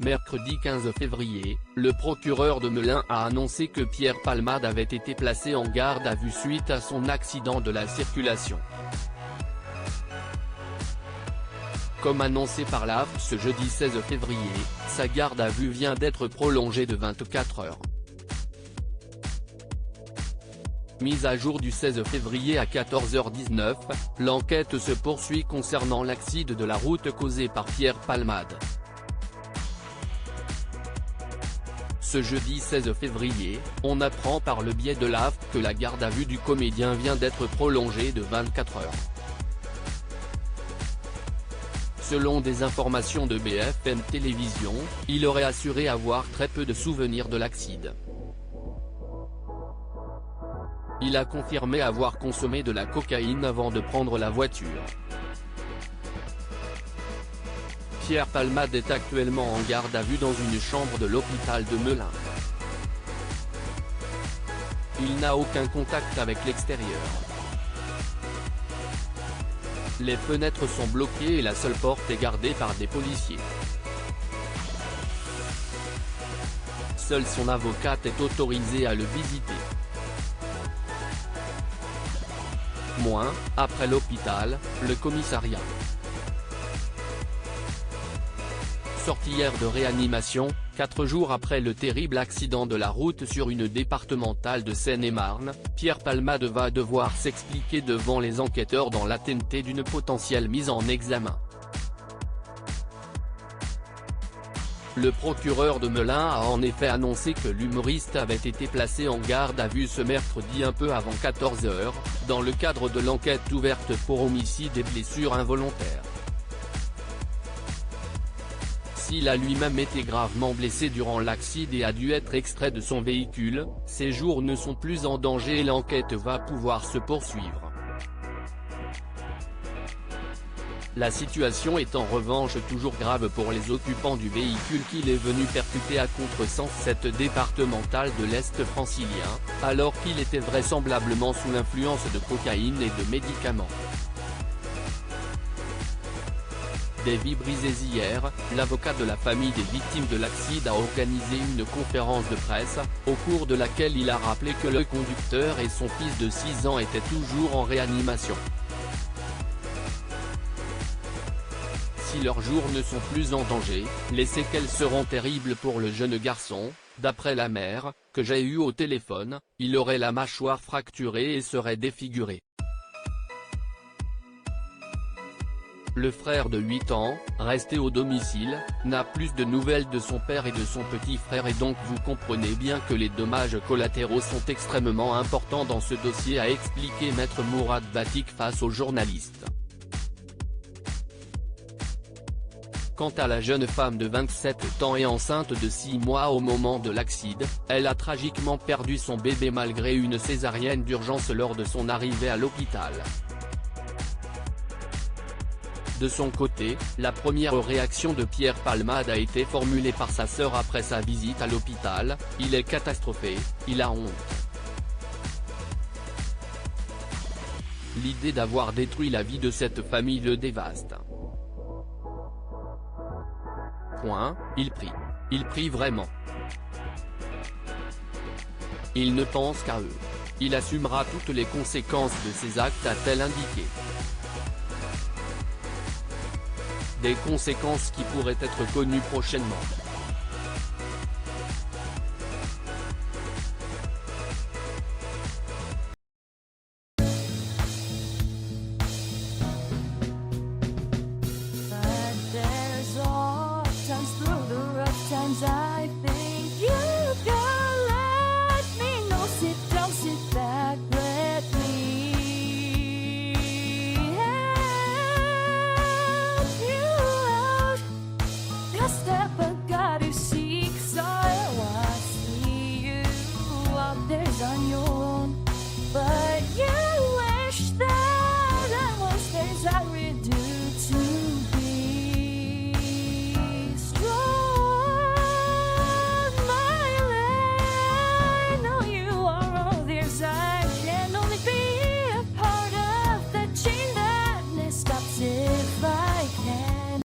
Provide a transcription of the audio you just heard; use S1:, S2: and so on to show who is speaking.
S1: mercredi 15 février, le procureur de Melun a annoncé que Pierre Palmade avait été placé en garde à vue suite à son accident de la circulation. Comme annoncé par l'AFP ce jeudi 16 février, sa garde à vue vient d'être prolongée de 24 heures. Mise à jour du 16 février à 14h19, l'enquête se poursuit concernant l'accident de la route causé par Pierre Palmade. Ce jeudi 16 février, on apprend par le biais de l'AFP que la garde à vue du comédien vient d'être prolongée de 24 heures. Selon des informations de BFM Télévision, il aurait assuré avoir très peu de souvenirs de l'accident. Il a confirmé avoir consommé de la cocaïne avant de prendre la voiture. Pierre Palmade est actuellement en garde à vue dans une chambre de l'hôpital de Melun. Il n'a aucun contact avec l'extérieur. Les fenêtres sont bloquées et la seule porte est gardée par des policiers. Seule son avocate est autorisée à le visiter. Après l'hôpital, le commissariat. Sortie de réanimation, 4 jours après le terrible accident de la route sur une départementale de Seine-et-Marne, Pierre Palmade va devoir s'expliquer devant les enquêteurs dans l'attente d'une potentielle mise en examen. Le procureur de Melun a en effet annoncé que l'humoriste avait été placé en garde à vue ce mercredi un peu avant 14 h, dans le cadre de l'enquête ouverte pour homicide et blessures involontaires. S'il a lui-même été gravement blessé durant l'accident et a dû être extrait de son véhicule, ses jours ne sont plus en danger et l'enquête va pouvoir se poursuivre. La situation est en revanche toujours grave pour les occupants du véhicule qu'il est venu percuter à contresens cette départementale de l'Est francilien, alors qu'il était vraisemblablement sous l'influence de cocaïne et de médicaments. Des vies brisées hier, l'avocat de la famille des victimes de l'accident a organisé une conférence de presse, au cours de laquelle il a rappelé que le conducteur et son fils de 6 ans étaient toujours en réanimation. Si leurs jours ne sont plus en danger, les séquelles seront terribles pour le jeune garçon. D'après la mère, que j'ai eue au téléphone, il aurait la mâchoire fracturée et serait défiguré. Le frère de 8 ans, resté au domicile, n'a plus de nouvelles de son père et de son petit frère et donc vous comprenez bien que les dommages collatéraux sont extrêmement importants dans ce dossier, a expliqué Maître Mourad Batik face aux journalistes. Quant à la jeune femme de 27 ans et enceinte de 6 mois au moment de l'accident, elle a tragiquement perdu son bébé malgré une césarienne d'urgence lors de son arrivée à l'hôpital. De son côté, la première réaction de Pierre Palmade a été formulée par sa sœur après sa visite à l'hôpital: il est catastrophé, il a honte. L'idée d'avoir détruit la vie de cette famille le dévaste. Il prie vraiment. Il ne pense qu'à eux. Il assumera toutes les conséquences de ses actes, a-t-elle indiqué. Des conséquences qui pourraient être connues prochainement.